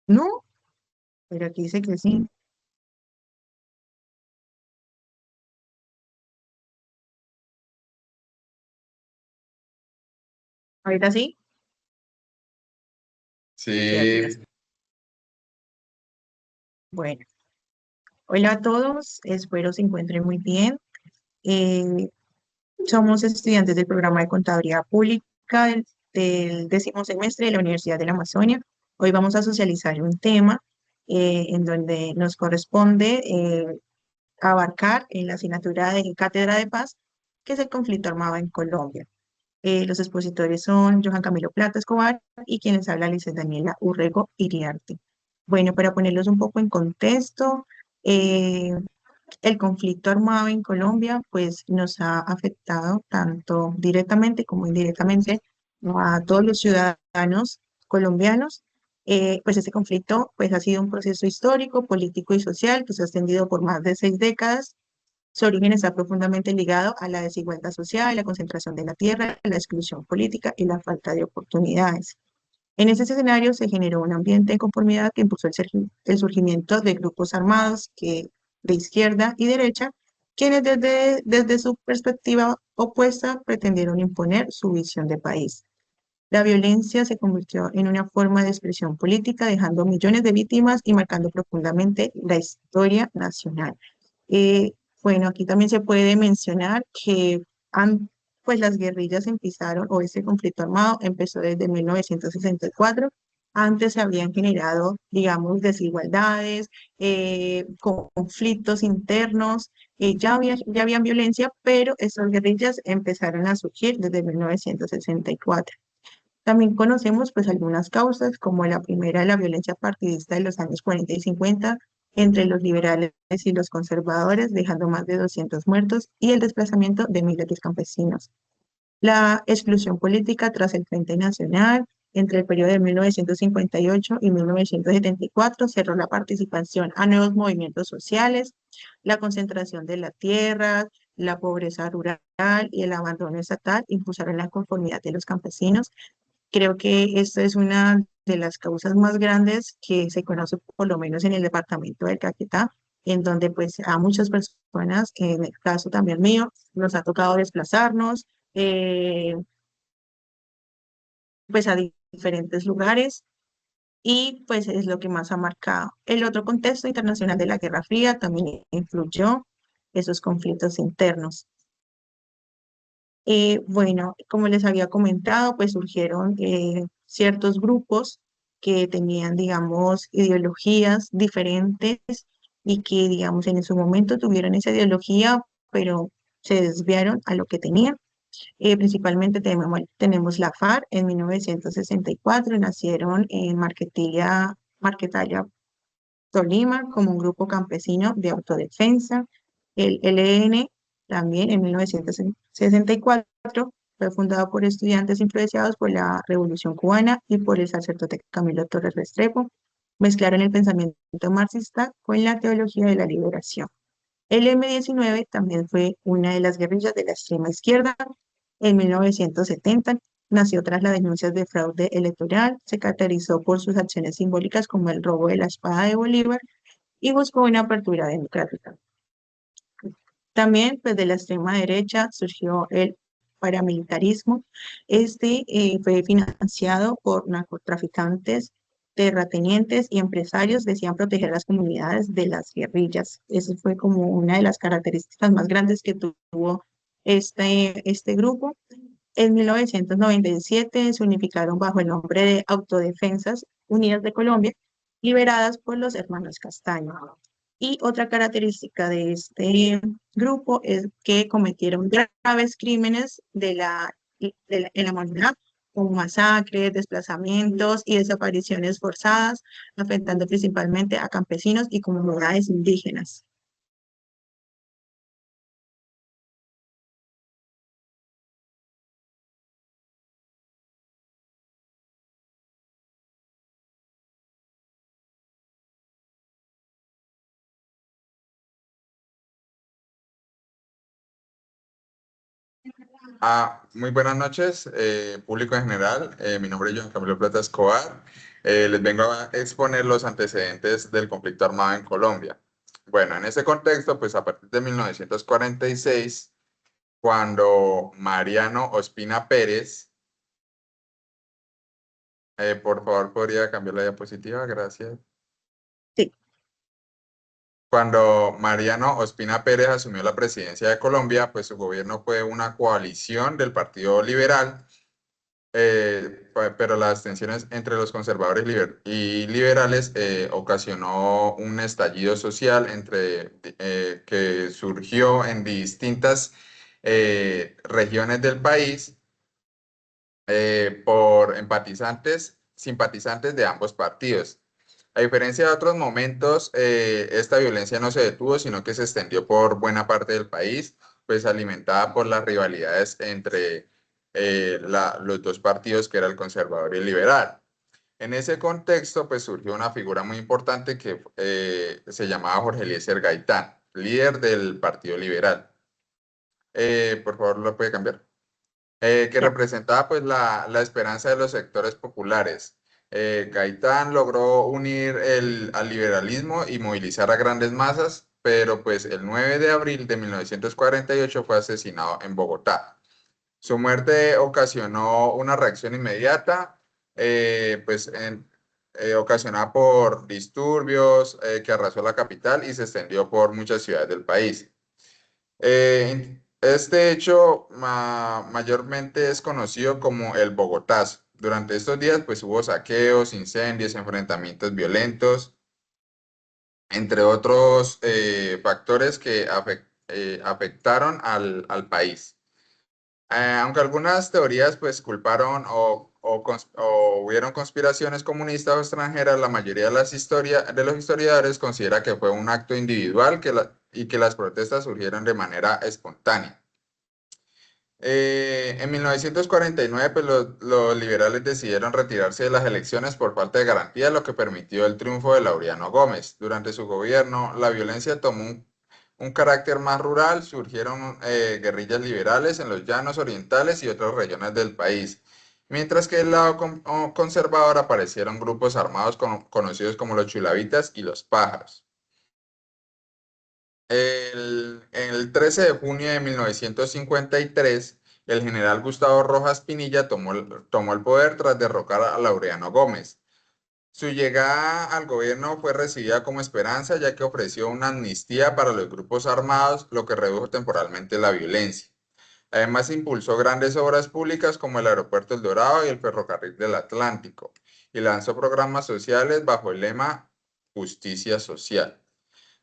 No, pero aquí dice que sí. Ahorita sí. Sí, aquí ya Sí, está. Bueno, hola a todos, espero se encuentren muy bien. Eh, Somos estudiantes del programa de Contaduría Pública del 10º semestre de la Universidad de la Amazonia. Hoy vamos a socializar un tema en donde nos corresponde abarcar en la asignatura de Cátedra de Paz, que es el conflicto armado en Colombia. Los expositores son Johan Camilo Plata Escobar y quienes habla Liz Daniela Urrego Iriarte. Bueno, para ponerlos un poco en contexto, eh, el conflicto armado en Colombia pues nos ha afectado tanto directamente como indirectamente a todos los ciudadanos colombianos. Pues este conflicto pues ha sido un proceso histórico, político y social que se ha extendido por más de 6 décadas. Su origen está profundamente ligado a la desigualdad social, la concentración de la tierra, la exclusión política y la falta de oportunidades. En ese escenario se generó un ambiente de conformidad que impulsó el surgimiento de grupos armados de izquierda y derecha, quienes desde su perspectiva opuesta pretendieron imponer su visión de país. La violencia se convirtió en una forma de expresión política, dejando millones de víctimas y marcando profundamente la historia nacional. Eh, bueno, aquí también se puede mencionar que pues las guerrillas empezaron, o este conflicto armado empezó desde 1964. Antes se habían generado, digamos, desigualdades, conflictos internos, ya habían violencia, pero estas guerrillas empezaron a surgir desde 1964. También conocemos pues algunas causas, como la primera, la violencia partidista de los años 40 y 50 entre los liberales y los conservadores, dejando más de 200 muertos, y el desplazamiento de miles de campesinos. La exclusión política tras el Frente Nacional, entre el periodo de 1958 y 1974, cerró la participación a nuevos movimientos sociales, la concentración de la tierra, la pobreza rural y el abandono estatal impulsaron la conformidad de los campesinos. Creo que esta es una de las causas más grandes que se conoce, por lo menos en el departamento del Caquetá, en donde pues a muchas personas, en el caso también mío, nos ha tocado desplazarnos eh, pues a diferentes lugares y pues es lo que más ha marcado. El otro contexto internacional de la Guerra Fría también influyó esos conflictos internos. Bueno, como les había comentado, pues surgieron ciertos grupos que tenían, digamos, ideologías diferentes y que, digamos, en su momento tuvieron esa ideología, pero se desviaron a lo que tenían. Principalmente tenemos la FARC en 1964, nacieron en Marquetalia, Tolima, como un grupo campesino de autodefensa. El ELN también en 1964 fue fundado por estudiantes influenciados por la Revolución Cubana y por el sacerdote Camilo Torres Restrepo. Mezclaron el pensamiento marxista con la teología de la liberación. El M-19 también fue una de las guerrillas de la extrema izquierda. En 1970 nació tras las denuncias de fraude electoral, se caracterizó por sus acciones simbólicas como el robo de la espada de Bolívar y buscó una apertura democrática. También, pues, de la extrema derecha surgió el paramilitarismo. Este fue financiado por narcotraficantes, terratenientes y empresarios. Decían proteger las comunidades de las guerrillas. Esa fue como una de las características más grandes que tuvo este grupo. En 1997 se unificaron bajo el nombre de Autodefensas Unidas de Colombia, liberadas por los hermanos Castaño. Y otra característica de este grupo es que cometieron graves crímenes en la humanidad, como masacres, desplazamientos y desapariciones forzadas, afectando principalmente a campesinos y comunidades indígenas. Muy buenas noches, público en general. Mi nombre es Joan Camilo Plata Escobar. Les vengo a exponer los antecedentes del conflicto armado en Colombia. Bueno, en ese contexto, pues a partir de 1946, cuando Mariano Ospina Pérez, por favor, podría cambiar la diapositiva, gracias. Sí, Cuando Mariano Ospina Pérez asumió la presidencia de Colombia, pues su gobierno fue una coalición del Partido Liberal, pero las tensiones entre los conservadores y liberales ocasionó un estallido social que surgió en distintas regiones del país por simpatizantes de ambos partidos. A diferencia de otros momentos, esta violencia no se detuvo, sino que se extendió por buena parte del país, pues alimentada por las rivalidades entre los dos partidos, que era el conservador y el liberal. En ese contexto, pues surgió una figura muy importante que se llamaba Jorge Eliezer Gaitán, líder del Partido Liberal. Por favor, ¿lo puede cambiar? Que ya. representaba pues la esperanza de los sectores populares. Gaitán logró unir al liberalismo y movilizar a grandes masas, pero pues el 9 de abril de 1948 fue asesinado en Bogotá. Su muerte ocasionó una reacción inmediata, ocasionada por disturbios que arrasó la capital y se extendió por muchas ciudades del país. Este hecho mayormente es conocido como el Bogotazo. Durante estos días, pues hubo saqueos, incendios, enfrentamientos violentos, entre otros factores que afectaron al país. Aunque algunas teorías pues culparon o hubieron conspiraciones comunistas o extranjeras, la mayoría de los historiadores considera que fue un acto individual y que las protestas surgieron de manera espontánea. En 1949, pues los liberales decidieron retirarse de las elecciones por falta de garantía, lo que permitió el triunfo de Laureano Gómez. Durante su gobierno, la violencia tomó un carácter más rural, surgieron guerrillas liberales en los llanos orientales y otras regiones del país, mientras que del lado conservador aparecieron grupos armados conocidos como los chulavitas y los pájaros. En el 13 de junio de 1953, el general Gustavo Rojas Pinilla tomó el poder tras derrocar a Laureano Gómez. Su llegada al gobierno fue recibida como esperanza, ya que ofreció una amnistía para los grupos armados, lo que redujo temporalmente la violencia. Además, impulsó grandes obras públicas como el Aeropuerto El Dorado y el Ferrocarril del Atlántico, y lanzó programas sociales bajo el lema Justicia Social.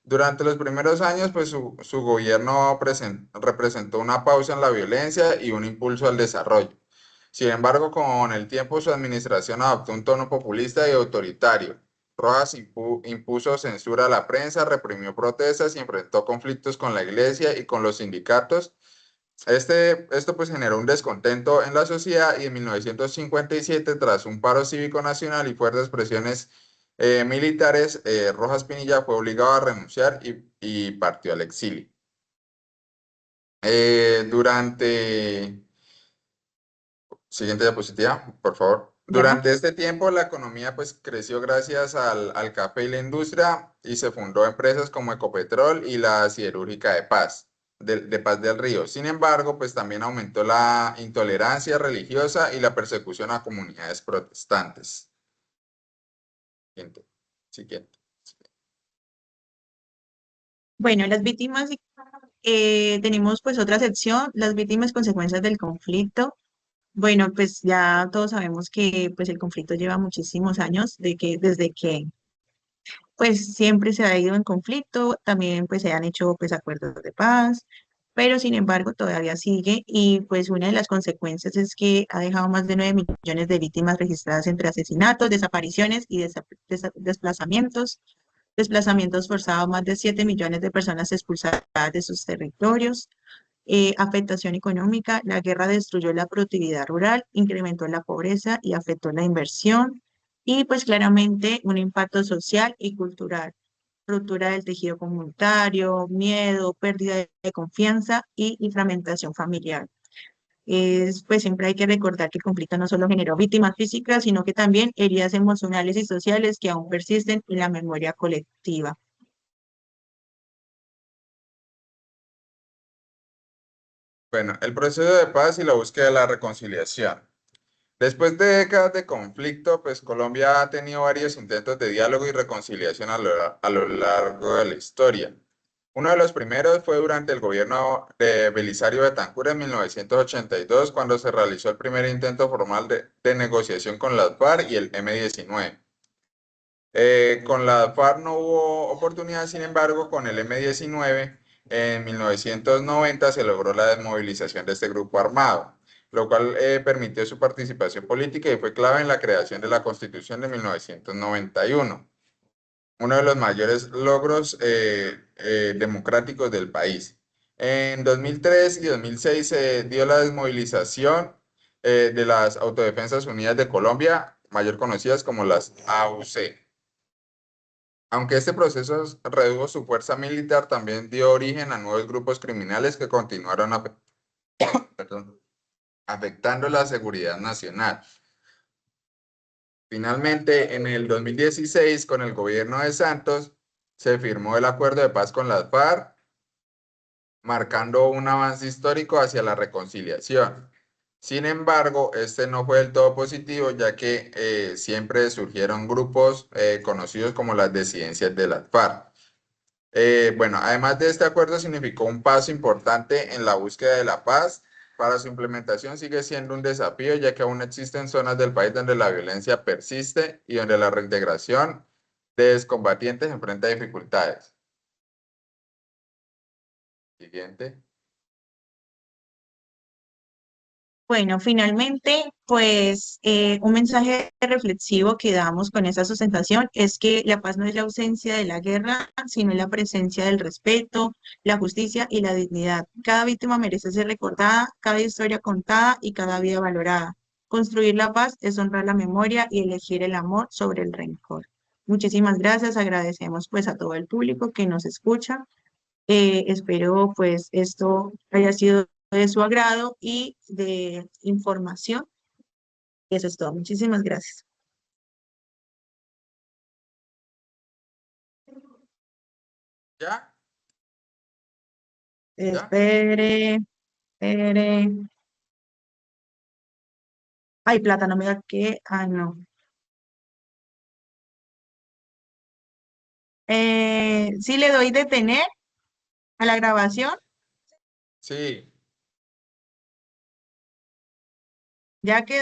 Durante los primeros años, pues su gobierno representó una pausa en la violencia y un impulso al desarrollo. Sin embargo, con el tiempo su administración adoptó un tono populista y autoritario. Rojas impuso censura a la prensa, reprimió protestas y enfrentó conflictos con la iglesia y con los sindicatos. Esto pues generó un descontento en la sociedad y en 1957, tras un paro cívico nacional y fuertes presiones militares, Rojas Pinilla fue obligado a renunciar y partió al exilio. Durante Siguiente diapositiva, por favor. Ya. Durante este tiempo, la economía pues creció gracias al café y la industria y se fundó empresas como Ecopetrol y la Siderúrgica de Paz del Río. Sin embargo, pues también aumentó la intolerancia religiosa y la persecución a comunidades protestantes. Siguiente. Siguiente. Bueno, las víctimas, tenemos pues otra sección, las víctimas consecuencias del conflicto. Bueno, pues ya todos sabemos que pues el conflicto lleva muchísimos años, desde que pues siempre se ha ido en conflicto, también pues se han hecho pues acuerdos de paz, pero sin embargo todavía sigue y pues una de las consecuencias es que ha dejado más de 9 millones de víctimas registradas entre asesinatos, desapariciones y desplazamientos forzados, más de 7 millones de personas expulsadas de sus territorios, afectación económica. La guerra destruyó la productividad rural, incrementó la pobreza y afectó la inversión. Y pues claramente un impacto social y cultural, ruptura del tejido comunitario, miedo, pérdida de confianza y fragmentación familiar. Pues siempre hay que recordar que el conflicto no solo generó víctimas físicas, sino que también heridas emocionales y sociales que aún persisten en la memoria colectiva. Bueno, el proceso de paz y la búsqueda de la reconciliación. Después de décadas de conflicto, pues Colombia ha tenido varios intentos de diálogo y reconciliación a lo largo de la historia. Uno de los primeros fue durante el gobierno de Belisario Betancur en 1982, cuando se realizó el primer intento formal de negociación con las FARC y el M-19. Con la FARC no hubo oportunidad, sin embargo, con el M-19 en 1990 se logró la desmovilización de este grupo armado, lo cual permitió su participación política y fue clave en la creación de la Constitución de 1991, uno de los mayores logros democráticos del país. En 2003 y 2006 se dio la desmovilización de las Autodefensas Unidas de Colombia, mayor conocidas como las AUC. Aunque este proceso redujo su fuerza militar, también dio origen a nuevos grupos criminales que continuaron perdón, afectando la seguridad nacional. Finalmente, en el 2016, con el gobierno de Santos, se firmó el acuerdo de paz con las FARC, marcando un avance histórico hacia la reconciliación. Sin embargo, este no fue del todo positivo, ya que siempre surgieron grupos conocidos como las disidencias de las FARC. Bueno, además de este acuerdo significó un paso importante en la búsqueda de la paz. Para su implementación sigue siendo un desafío, ya que aún existen zonas del país donde la violencia persiste y donde la reintegración de excombatientes enfrenta dificultades. Siguiente. Bueno, finalmente, pues un mensaje reflexivo que damos con esa sustentación es que la paz no es la ausencia de la guerra, sino la presencia del respeto, la justicia y la dignidad. Cada víctima merece ser recordada, cada historia contada y cada vida valorada. Construir la paz es honrar la memoria y elegir el amor sobre el rencor. Muchísimas gracias, agradecemos pues a todo el público que nos escucha. Espero pues esto haya sido de su agrado y de información. Eso es todo. Muchísimas gracias. ¿Ya? ¿Ya? Espere, espere. Ay, plata, no me da que. Ah, no. Sí le doy detener a la grabación, Sí. ya que